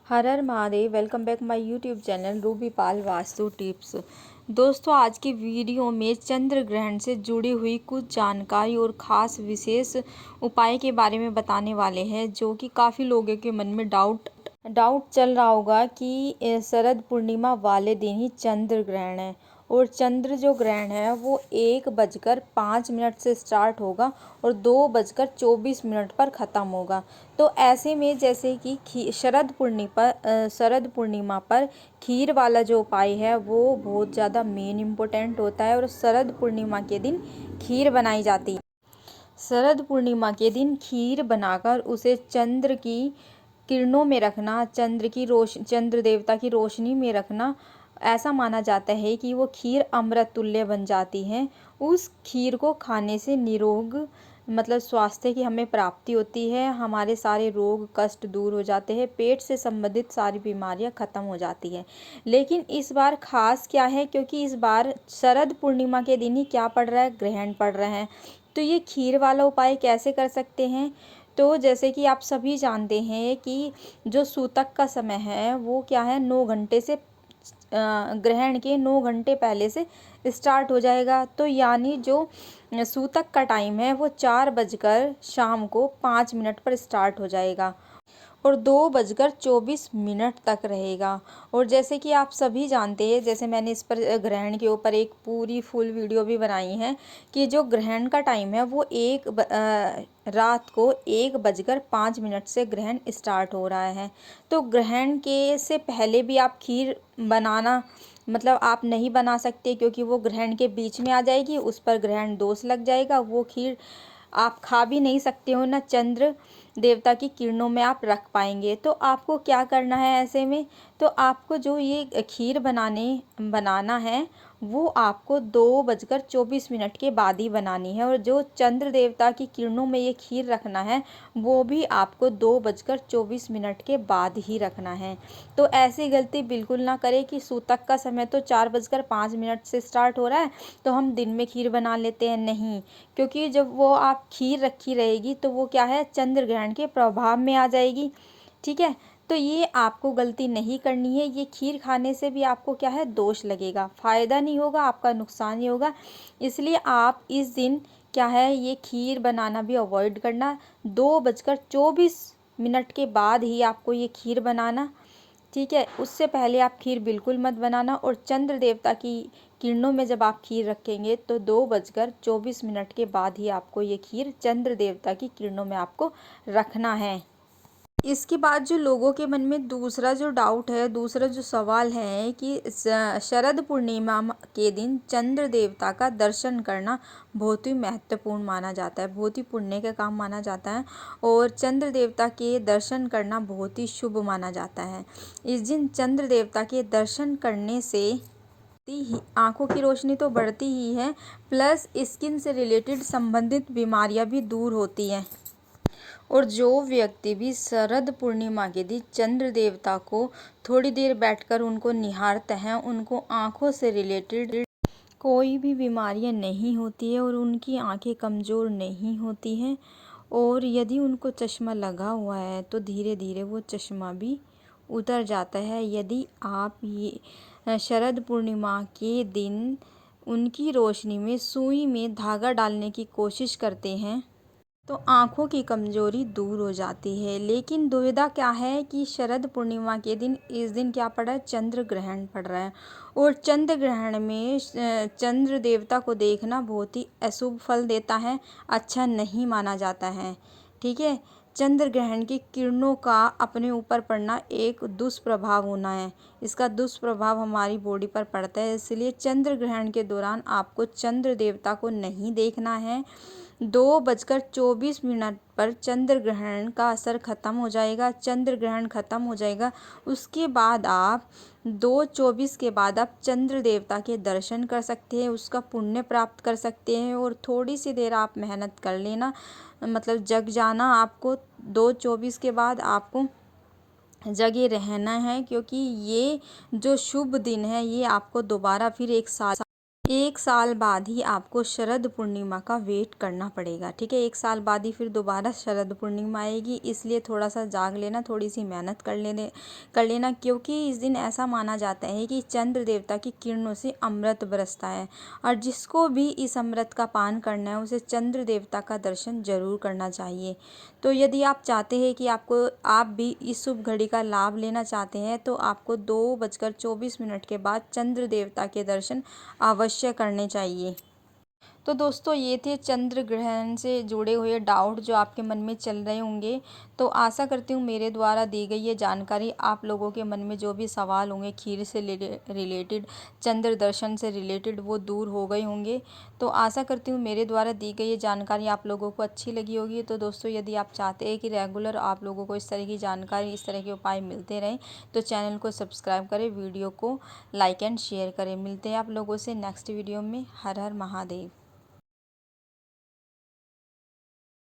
Her her Mahadev. Welcome back my YouTube channel Ruby Pal vastu tips. दोस्तों, आज की video में चंद्र ग्रहण से जुड़ी हुई कुछ जानकारी और ख़ास विशेष उपाय के बारे में बताने वाले हैं, जो कि काफ़ी लोगों के मन में डाउट चल रहा होगा कि शरद पूर्णिमा वाले दिन ही चंद्र ग्रहण है और चंद्र जो ग्रहण है वो 1:05 से स्टार्ट होगा और 2:24 पर ख़त्म होगा। तो ऐसे में जैसे कि शरद पूर्णिमा पर खीर वाला जो उपाय है वो बहुत ज़्यादा मेन इम्पोर्टेंट होता है और शरद पूर्णिमा के दिन खीर बनाई जाती है। शरद पूर्णिमा के दिन खीर बनाकर उसे चंद्र की किरणों में रखना, चंद्र देवता की रोशनी में रखना, ऐसा माना जाता है कि वो खीर अमृत तुल्य बन जाती है। उस खीर को खाने से निरोग मतलब स्वास्थ्य की हमें प्राप्ति होती है, हमारे सारे रोग कष्ट दूर हो जाते हैं, पेट से संबंधित सारी बीमारियां खत्म हो जाती है। लेकिन इस बार खास क्या है, क्योंकि इस बार शरद पूर्णिमा के दिन ही क्या पड़ रहा है, ग्रहण पड़ रहे हैं। तो ये खीर वाला उपाय कैसे कर सकते हैं? तो जैसे कि आप सभी जानते हैं कि जो सूतक का समय है वो क्या है, 9 घंटे से ग्रहण के 9 घंटे पहले से स्टार्ट हो जाएगा। तो यानी जो सूतक का टाइम है वो 4 बजकर शाम को 5 मिनट पर स्टार्ट हो जाएगा और 2:24 तक रहेगा। और जैसे कि आप सभी जानते हैं, जैसे मैंने इस पर ग्रहण के ऊपर एक पूरी फुल वीडियो भी बनाई है कि जो ग्रहण का टाइम है वो रात को 1:05 से ग्रहण स्टार्ट हो रहा है। तो ग्रहण के से पहले भी आप खीर बनाना मतलब आप नहीं बना सकते, क्योंकि वो ग्रहण के बीच में आ जाएगी, उस पर ग्रहण दोष लग जाएगा। वो खीर आप खा भी नहीं सकते हो, ना चंद्र देवता की किरणों में आप रख पाएंगे। तो आपको क्या करना है ऐसे में, तो आपको जो ये खीर बनाना है वो आपको 2:24 के बाद ही बनानी है, और जो चंद्र देवता की किरणों में ये खीर रखना है वो भी आपको 2:24 के बाद ही रखना है। तो ऐसी गलती बिल्कुल ना करें कि सूतक का समय तो 4:05 से स्टार्ट हो रहा है तो हम दिन में खीर बना लेते हैं। नहीं, क्योंकि जब वो आप खीर रखी रहेगी तो वो क्या है, चंद्र ग्रहण के प्रभाव में आ जाएगी। ठीक है, तो ये आपको गलती नहीं करनी है। ये खीर खाने से भी आपको क्या है, दोष लगेगा, फ़ायदा नहीं होगा, आपका नुकसान ही होगा। इसलिए आप इस दिन क्या है, ये खीर बनाना भी अवॉइड करना। 2:24 के बाद ही आपको ये खीर बनाना, ठीक है। उससे पहले आप खीर बिल्कुल मत बनाना। और चंद्र देवता की किरणों में जब आप खीर रखेंगे तो 2:24 के बाद ही आपको ये खीर चंद्र देवता की किरणों में आपको रखना है। इसके बाद जो लोगों के मन में दूसरा जो डाउट है, दूसरा जो सवाल है कि शरद पूर्णिमा के दिन चंद्र देवता का दर्शन करना बहुत ही महत्वपूर्ण माना जाता है, बहुत ही पुण्य का काम माना जाता है और चंद्र देवता के दर्शन करना बहुत ही शुभ माना जाता है। इस दिन चंद्र देवता के दर्शन करने से आंखों की रोशनी तो बढ़ती ही है, प्लस स्किन से रिलेटेड संबंधित बीमारियां भी दूर होती हैं। और जो व्यक्ति भी शरद पूर्णिमा के दिन चंद्र देवता को थोड़ी देर बैठकर उनको निहारते हैं, उनको आँखों से रिलेटेड कोई भी बीमारियां नहीं होती है और उनकी आंखें कमज़ोर नहीं होती हैं। और यदि उनको चश्मा लगा हुआ है तो धीरे धीरे वो चश्मा भी उतर जाता है। यदि आप ये शरद पूर्णिमा के दिन उनकी रोशनी में सुई में धागा डालने की कोशिश करते हैं तो आँखों की कमज़ोरी दूर हो जाती है। लेकिन दुविधा क्या है कि शरद पूर्णिमा के दिन इस दिन क्या पड़ रहा है, चंद्र ग्रहण पड़ रहा है और चंद्र ग्रहण में चंद्र देवता को देखना बहुत ही अशुभ फल देता है, अच्छा नहीं माना जाता है। ठीक है, चंद्र ग्रहण की किरणों का अपने ऊपर पड़ना एक दुष्प्रभाव होना है, इसका दुष्प्रभाव हमारी बॉडी पर पड़ता है। इसलिए चंद्र ग्रहण के दौरान आपको चंद्र देवता को नहीं देखना है। 2:24 पर चंद्र ग्रहण का असर खत्म हो जाएगा, चंद्र ग्रहण खत्म हो जाएगा। उसके बाद आप 2:24 के बाद आप चंद्र देवता के दर्शन कर सकते हैं, उसका पुण्य प्राप्त कर सकते हैं। और थोड़ी सी देर आप मेहनत कर लेना, मतलब जग जाना, आपको 2:24 के बाद आपको जगे रहना है, क्योंकि ये जो शुभ दिन है ये आपको दोबारा फिर एक साल 1 साल बाद ही आपको शरद पूर्णिमा का वेट करना पड़ेगा, ठीक है। 1 साल बाद ही फिर दोबारा शरद पूर्णिमा आएगी, इसलिए थोड़ा सा जाग लेना, थोड़ी सी मेहनत कर लेना, क्योंकि इस दिन ऐसा माना जाता है कि चंद्र देवता की किरणों से अमृत बरसता है और जिसको भी इस अमृत का पान करना है उसे चंद्र देवता का दर्शन जरूर करना चाहिए। तो यदि आप चाहते हैं कि आप भी इस शुभ घड़ी का लाभ लेना चाहते हैं तो आपको 2:24 के बाद चंद्र देवता के दर्शन अवश्य करने चाहिए। तो दोस्तों ये थे चंद्र ग्रहण से जुड़े हुए डाउट जो आपके मन में चल रहे होंगे। तो आशा करती हूँ मेरे द्वारा दी गई ये जानकारी आप लोगों के मन में जो भी सवाल होंगे खीर से रिलेटेड, चंद्र दर्शन से रिलेटेड, वो दूर हो गए होंगे। तो आशा करती हूँ मेरे द्वारा दी गई ये जानकारी आप लोगों को अच्छी लगी होगी। तो दोस्तों यदि आप चाहते हैं कि रेगुलर आप लोगों को इस तरह की जानकारी, इस तरह के उपाय मिलते रहें तो चैनल को सब्सक्राइब करें, वीडियो को लाइक एंड शेयर करें। मिलते हैं आप लोगों से नेक्स्ट वीडियो में। हर हर महादेव।